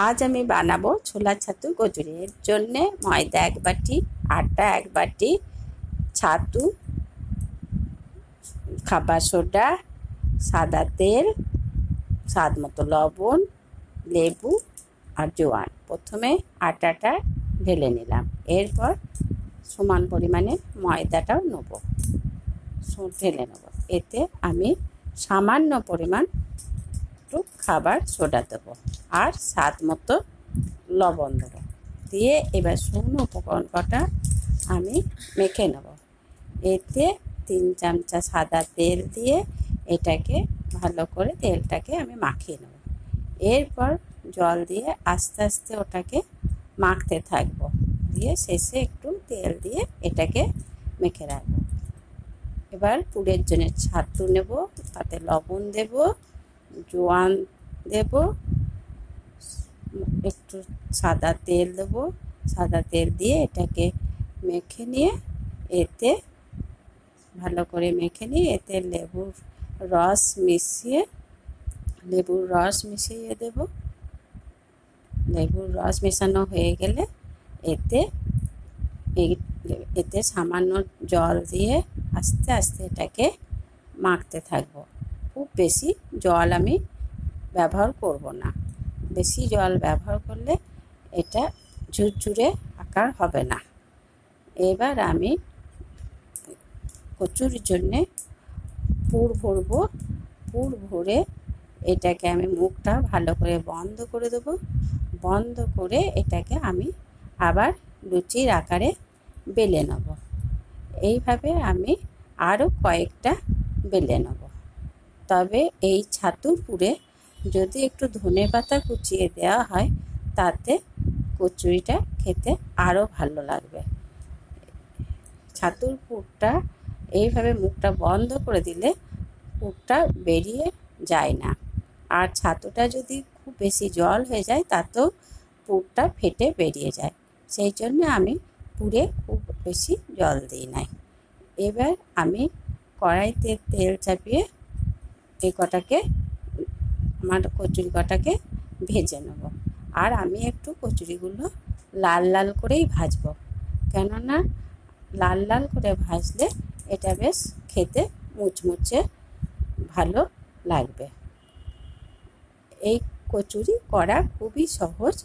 आज আমি বানাবো ছোলা ছাতু কচুরি। এর জন্য ময়দা 1 বাটি, আটা 1 বাটি, ছাতু, খাবার সোডা, সাদা তেল, স্বাদ মতো লবণ, লেবু আর জোয়ান। প্রথমে আটাটা ঢেলে নিলাম, এরপর সমান পরিমাণে ময়দাটাও নেব, ঢেলে নেব। এতে আমি সামান্য পরিমাণ একটু খাবার সোডা দেবো আর স্বাদ মতো লবণ দেবো। দিয়ে এবার শুকনো উপকরণ কটা আমি মেখে নেব। এতে 3 চামচা সাদা তেল দিয়ে এটাকে ভালো করে তেলটাকে আমি মাখিয়ে নেব। এরপর জল দিয়ে আস্তে আস্তে ওটাকে মাখতে থাকবো, দিয়ে শেষে একটু তেল দিয়ে এটাকে মেখে রাখবো। এবার পুরের জন্য ছাতু নেব, তাতে লবণ দেব, জোয়ান দেব, একটু সাদা তেল দেব। সাদা তেল দিয়ে এটাকে মেখে নিয়ে এতে ভালো করে মেখে নিয়ে এতে লেবুর রস মিশিয়ে দেব। লেবুর রস মেশানো হয়ে গেলে এতে সামান্য জল দিয়ে আস্তে আস্তে এটাকে মাখতে থাকবো। খুব বেশি জল আমি ব্যবহার করব না, বেশি জল ব্যবহার করলে এটা ঝুরঝুরে আকার হবে না। এবার আমি কচুরির জন্যে পুর ভরব। পুর ভরে এটাকে আমি মুখটা ভালো করে বন্ধ করে দেবো। বন্ধ করে এটাকে আমি আবার লুচির আকারে বেলে নেব। এইভাবে আমি আরও কয়েকটা বেলে নেব। তবে এই ছাতুর পুরে যদি একটু ধনেপাতা কুচিয়ে দেওয়া হয় তাতে কচুরিটা খেতে আরও ভালো লাগবে। ছাতুর পুরটা এইভাবে মুখটা বন্ধ করে দিলে পুরটা বেরিয়ে যায় না, আর ছাতুটা যদি খুব বেশি জল হয়ে যায় তাতেও পুরটা ফেটে বেরিয়ে যায়। সেই জন্য আমি পুরে খুব বেশি জল দিই নাই। এবার আমি কড়াইতে তেল চাপিয়ে আমার কচুরি কটাকে ভেজে নেব। আর আমি একটু কচুরিগুলো লাল লাল করেই ভাজবো, কেননা লাল লাল করে ভাজলে এটা বেশ খেতে মুচমুচে ভালো লাগবে। এই কচুরি করা খুবই সহজ।